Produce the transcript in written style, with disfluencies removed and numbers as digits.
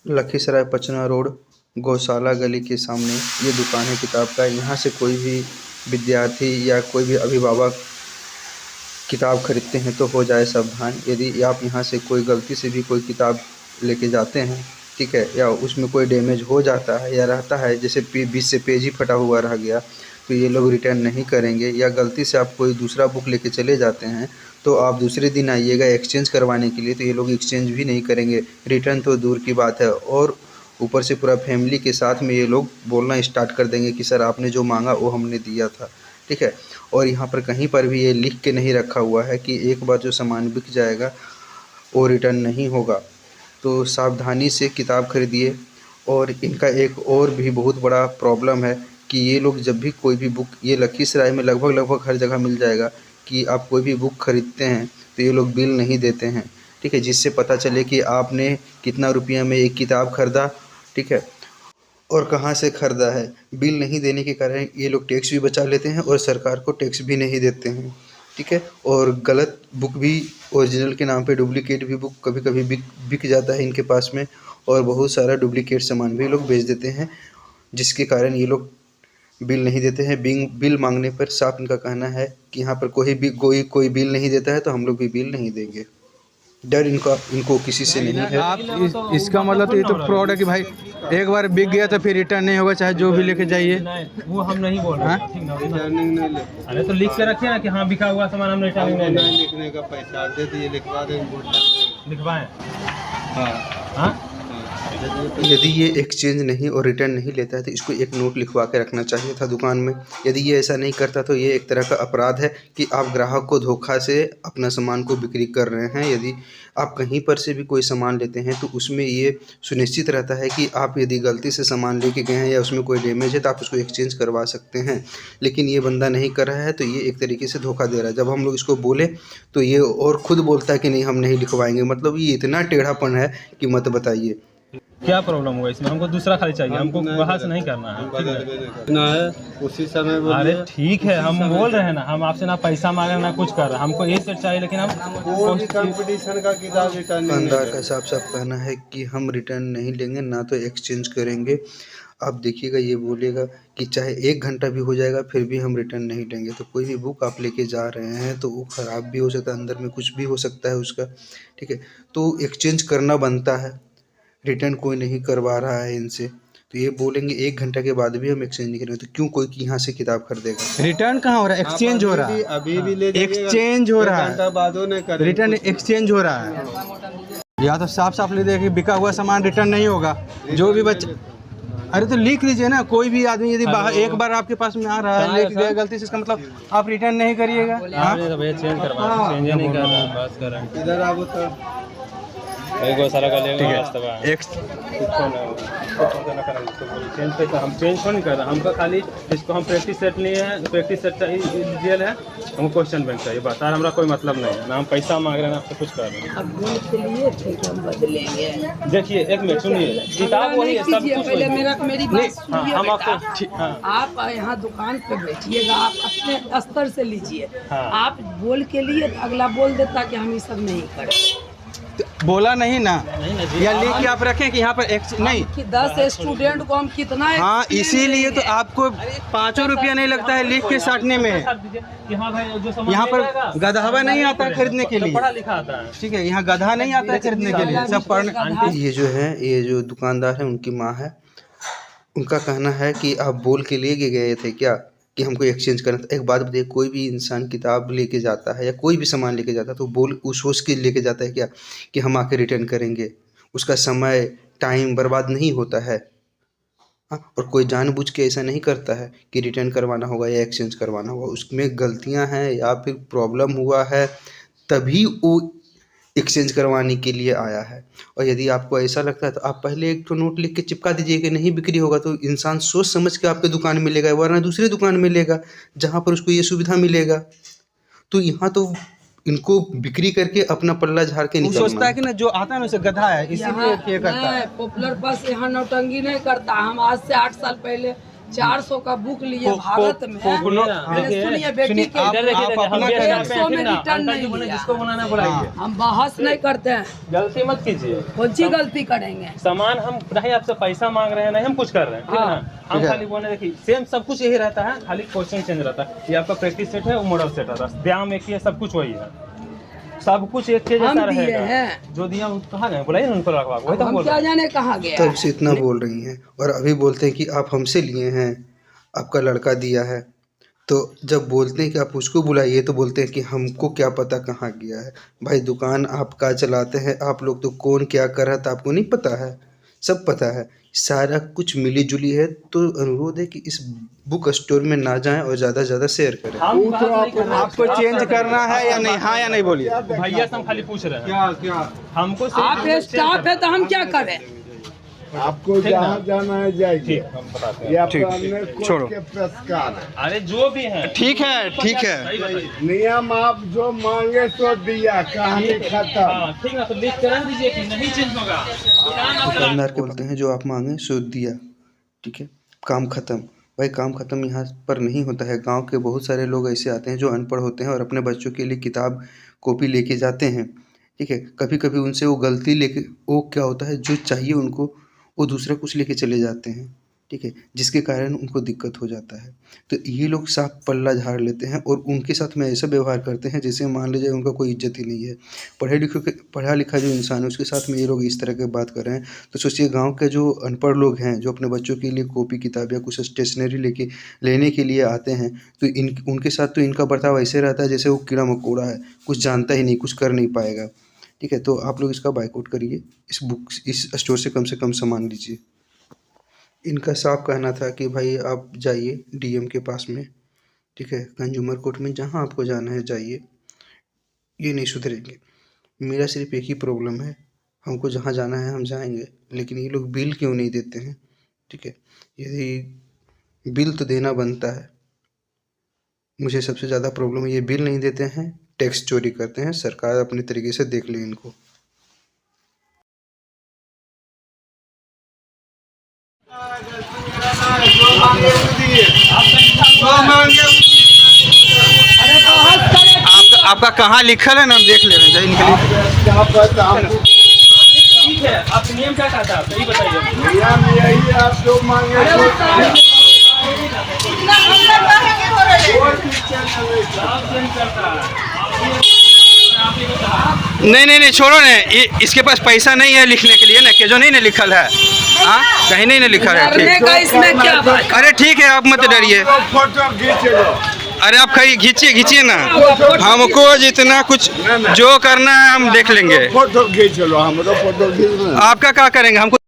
Lakhisarai पचना road गौशाला गली के सामने ये दुकान है किताब का। यहाँ से कोई भी विद्यार्थी या कोई भी अभिभावक किताब खरीदते हैं तो हो जाए सावधान। यदि आप यहाँ से कोई गलती से भी कोई किताब लेके जाते हैं, ठीक है, या उसमें कोई डैमेज हो जाता है या रहता है, जैसे बीच से पेज ही फटा हुआ रह गया, तो ये लोग रिटर्न नहीं करेंगे। या गलती से आप कोई दूसरा बुक लेके चले जाते हैं तो आप दूसरे दिन आइएगा एक्सचेंज करवाने के लिए, तो ये लोग एक्सचेंज भी नहीं करेंगे। रिटर्न तो दूर की बात है, और ऊपर से पूरा फैमिली के साथ में ये लोग बोलना स्टार्ट कर देंगे कि सर आपने जो मांगा वो हमने दिया था, ठीक है। और यहाँ पर कहीं पर भी ये लिख के नहीं रखा हुआ है कि एक बार जो सामान बिक जाएगा वो रिटर्न नहीं होगा। तो सावधानी से किताब खरीदिए। और इनका एक और भी बहुत बड़ा प्रॉब्लम है कि ये लोग जब भी कोई भी बुक, ये लखीसराय में लगभग हर जगह मिल जाएगा कि आप कोई भी बुक खरीदते हैं तो ये लोग बिल नहीं देते हैं, ठीक है, जिससे पता चले कि आपने कितना रुपया में एक किताब खरीदा, ठीक है, और कहाँ से ख़रीदा है। बिल नहीं देने के कारण ये लोग टैक्स भी बचा लेते हैं और सरकार को टैक्स भी नहीं देते हैं, ठीक है। और गलत बुक भी ओरिजिनल के नाम पे डुप्लीकेट भी बुक कभी कभी बिक जाता है इनके पास में, और बहुत सारा डुप्लीकेट सामान भी लोग बेच देते हैं, जिसके कारण ये लोग बिल नहीं देते हैं। बिल मांगने पर साफ इनका कहना है कि यहाँ पर कोई बिल नहीं देता है तो हम लोग भी बिल नहीं देंगे। डर इनको किसी से नहीं है। आप इसका मतलब तो ये तो फ्रॉड है कि भाई एक बार बिक गया तो फिर रिटर्न नहीं होगा, चाहे जो भी लेके जाइए। वो हम नहीं बोल रहे हैं। अरे तो लिख के रखिए ना कि हाँ बिका हुआ सामान हम रिटर्निंग नहीं लिखने का पैसा दे दिए, लिखवा देंगे, लिखवाएं। हाँ हाँ यदि ये एक्सचेंज नहीं और रिटर्न नहीं लेता है तो इसको एक नोट लिखवा के रखना चाहिए था दुकान में। यदि ये ऐसा नहीं करता तो ये एक तरह का अपराध है कि आप ग्राहक को धोखा से अपना सामान को बिक्री कर रहे हैं। यदि आप कहीं पर से भी कोई सामान लेते हैं तो उसमें ये सुनिश्चित रहता है कि आप यदि गलती से सामान लेके गए हैं या उसमें कोई डैमेज है तो आप उसको एक्सचेंज करवा सकते हैं, लेकिन ये बंदा नहीं कर रहा है, तो ये एक तरीके से धोखा दे रहा है। जब हम लोग इसको बोले तो ये और खुद बोलता है कि नहीं हम नहीं लिखवाएंगे। मतलब ये इतना टेढ़ापन है कि मत बताइए। क्या प्रॉब्लम हुआ इसमें? हमको दूसरा खाली चाहिए, हमको बहस नहीं करना है, ठीक है ना है उसी समय बोलिए। अरे ठीक है, हम बोल रहे हैं ना, हम आपसे ना पैसा मांग रहे ना कुछ कर रहे हैं, हमको ये सेट चाहिए, लेकिन हम कंपटीशन का किताब रिटर्न नहीं दुकानदार का साफ साफ कहना है कि हम रिटर्न नहीं लेंगे, ना तो एक्सचेंज करेंगे। आप देखिएगा ये बोलेगा कि चाहे 1 घंटा भी हो जाएगा फिर भी हम रिटर्न नहीं लेंगे। तो कोई भी बुक आप लेके जा रहे हैं तो वो ख़राब भी हो सकता है, अंदर में कुछ भी हो सकता है उसका, ठीक है, तो एक्सचेंज करना बनता है। रिटर्न कोई नहीं करवा रहा है इनसे, तो ये बोलेंगे 1 घंटा के बाद भी हम एक्सचेंज नहीं करेंगे, तो क्यों कोई यहाँ से किताब खरीदेगा। रिटर्न कहाँ हो रहा है, एक्सचेंज हो रहा है। अभी भी ले एक्सचेंज हो रहा है, बादों ने कर रिटर्न एक्सचेंज हो रहा है। या तो साफ साफ लिख दे कि बिका हुआ सामान रिटर्न नहीं होगा, जो भी बच्चा। अरे तो लिख लीजिए ना, कोई भी आदमी यदि बाहर एक बार आपके पास में आ रहा है लेके गया गलती से, इसका मतलब आप रिटर्न नहीं करिएगा। चेंज करवा, चेंज नहीं कर रहा, बस कर रहे हैं इधर आप तो गौशाला का लेंगे, चेंज पे हम चेंज क्यों नहीं कर रहे, हमको खाली इसको हम प्रैक्टिस सेट लिए हैं, प्रैक्टिस सेट रियल है, हमको क्वेश्चन बैंक चाहिए, बता रहा हमारा कोई मतलब नहीं है ना, हम पैसा मांग रहे हैं ना आपसे कुछ कर रहे हैं। अब बोल के लिए ठीक हम बदलेंगे। देखिए एक मिनट सुनिए, किताब वही है, सब कुछ पहले मेरी बात सुनिए हम बेटा। आपको आप यहाँ दुकान पे बैठिएगा, आप अपने स्तर से लीजिए। हाँ। आप बोल के लिए तो अगला बोल देता कि हम ये सब नहीं करें। बोला नहीं ना, या लिख के आप रखें कि यहाँ पर नहीं कि 10 स्टूडेंट को हम कितना हाँ, इसीलिए तो आपको 5 रुपया नहीं लगता है लिख के साटने में। यहाँ पर गधा नहीं आता है खरीदने के लिए, पढ़ा लिखा आता है, ठीक है, यहाँ गधा नहीं आता है खरीदने के लिए, सब पढ़ने। ये जो है, ये जो दुकानदार है उनकी माँ है, उनका कहना है कि आप बोल के ले गए थे क्या कि हमको एक्सचेंज करना था। एक बात बताइए, कोई भी इंसान किताब लेके जाता है या कोई भी सामान लेके जाता है तो बोल उस सोच के लेके जाता है क्या कि हम आके रिटर्न करेंगे। उसका समय टाइम बर्बाद नहीं होता है, हाँ, और कोई जानबूझ के ऐसा नहीं करता है कि रिटर्न करवाना होगा या एक्सचेंज करवाना होगा। उसमें गलतियां हैं या फिर प्रॉब्लम हुआ है तभी वो एक्सचेंज करवाने के लिए आया है। और यदि आपको ऐसा लगता है तो आप पहले एक तो नोट लिख के चिपका दीजिए कि नहीं बिक्री होगा, तो इंसान सोच समझ के आपके दुकान में लेगा, वरना दूसरी दुकान में लेगा जहाँ पर उसको ये सुविधा मिलेगा। तो यहाँ तो इनको बिक्री करके अपना पल्ला झाड़ के निकलना सोचता है कि ना जो आता है ना उसे गधा है, इसीलिए ये करता है। पॉपुलर बस यहाँ नौटंगी नहीं करता। हम आज से 8 साल पहले 400 का बुक लिए भारत में। मैंने सुनिए बेटी के आप अपना करें। 100 में रिटर्न नहीं लिया। जिसको बनाना बुलाइए, हम बहस नहीं करते हैं, गलती मत कीजिए। कौन सी गलती करेंगे। सामान हम नहीं आपसे पैसा मांग रहे हैं, नहीं हम कुछ कर रहे हैं, ठीक है ना। हम खाली बोलने देखिए सेम सब कुछ यही रहता है, खाली क्वेश्चन चेंज रहता है। ये आपका प्रैक्टिस सेट है, वो मॉडल सेट रहता है, व्यायाम एक ही है, सब कुछ वही है, सब कुछ एक के जैसा हम दिए रहेगा। हैं। जो दिया कहाँ गए, बुलाइए ना उनको रखवा, वही तो हम बोल क्या रहे हैं। जाने कहाँ गया। तब से इतना बोल रही हैं और अभी बोलते हैं कि आप हमसे लिए हैं, आपका लड़का दिया है। तो जब बोलते हैं कि आप उसको बुलाइए तो बोलते हैं कि हमको क्या पता कहाँ गया है। भाई दुकान आप का चलाते हैं आप लोग, तो कौन क्या कर रहा था आपको नहीं पता है, सब पता है, सारा कुछ मिली जुली है। तो अनुरोध है कि इस बुक स्टोर में ना जाएं और ज़्यादा से ज़्यादा शेयर करें। हम बात नहीं कर रहे हैं। आपको चेंज करना है या नहीं, हाँ या नहीं बोलिए। भैया से हम खाली पूछ रहे हैं, क्या क्या हमको आप स्टाफ है तो हम क्या करें। आपको जहाँ जाना है जाइए। ठीक, हम बताते हैं। ये ठीक, अपने कोर्ट छोड़ो। के पुरस्कार है। अरे जो भी है ठीक है, ठीक है। सही बताइए। नियम आप जो मांगे तो दिया, कहानी खत्म। हाँ ठीक है, तो लिख कर रख दीजिए कि नहीं चेंज होगा। दुकान आप चला- दुकानदार के बोलते हैं जो आप मांगे सो दिया, ठीक है, काम ख़त्म। भाई काम ख़त्म यहाँ पर नहीं होता है। गांव के बहुत सारे लोग ऐसे आते हैं जो अनपढ़ होते हैं और अपने बच्चों के लिए किताब कॉपी लेके जाते हैं, ठीक है। कभी कभी उनसे वो गलती लेके, वो क्या होता है जो चाहिए उनको वो दूसरा कुछ लेके चले जाते हैं, ठीक है, जिसके कारण उनको दिक्कत हो जाता है। तो ये लोग साफ पल्ला झाड़ लेते हैं और उनके साथ में ऐसा व्यवहार करते हैं जैसे मान लीजिए उनका कोई इज्जत ही नहीं है। पढ़ा लिखा जो इंसान है उसके साथ में ये लोग इस तरह की बात कर रहे हैं। तो सोचिए गांव के जो अनपढ़ लोग हैं जो अपने बच्चों के लिए कॉपी किताब या कुछ स्टेशनरी लेने के लिए आते हैं, तो उनके साथ तो इनका बर्ताव ऐसे रहता है जैसे वो कीड़ा मकोड़ा है, कुछ जानता ही नहीं, कुछ कर नहीं पाएगा, ठीक है। तो आप लोग इसका बाइकआउट करिए, इस स्टोर से कम सामान लीजिए। इनका साफ कहना था कि भाई आप जाइए डीएम के पास में, ठीक है, कंज्यूमर कोर्ट में, जहां आपको जाना है जाइए, ये नहीं सुधरेंगे। मेरा सिर्फ एक ही प्रॉब्लम है, हमको जहां जाना है हम जाएंगे, लेकिन ये लोग बिल क्यों नहीं देते हैं, ठीक है। यदि बिल तो देना बनता है, मुझे सबसे ज़्यादा प्रॉब्लम है ये बिल नहीं देते हैं, टैक्स चोरी करते हैं। सरकार अपने तरीके से देख ले इनको। अरे बहस करें। आपका कहाँ लिखल है ना, हम देख ले रहे हैं इनके लिए। क्या पता हमको ठीक है, आप नियम क्या कहता है सही बताइए। नियम यही है, आप जो मांगे अरे तो उसका- कोई भी चैनल नहीं। सब चेंज करता है। आप ही बताओ। नहीं छोड़ो ना, इसके पास पैसा नहीं है लिखने के लिए ना, कि जो नहीं ना लिखल है, हाँ कहीं नहीं ना लिखल है। करने ठीक, का इसमें क्या बात। अरे ठीक है, आप मत डरिए। तो फोटो खींच लो। अरे आप खींचिए ना, हमको जितना कुछ जो करना है हम देख लेंगे। फोटो खींच लो, हम तो फोटो खींच लो। आपका क्या करेंगे, हमको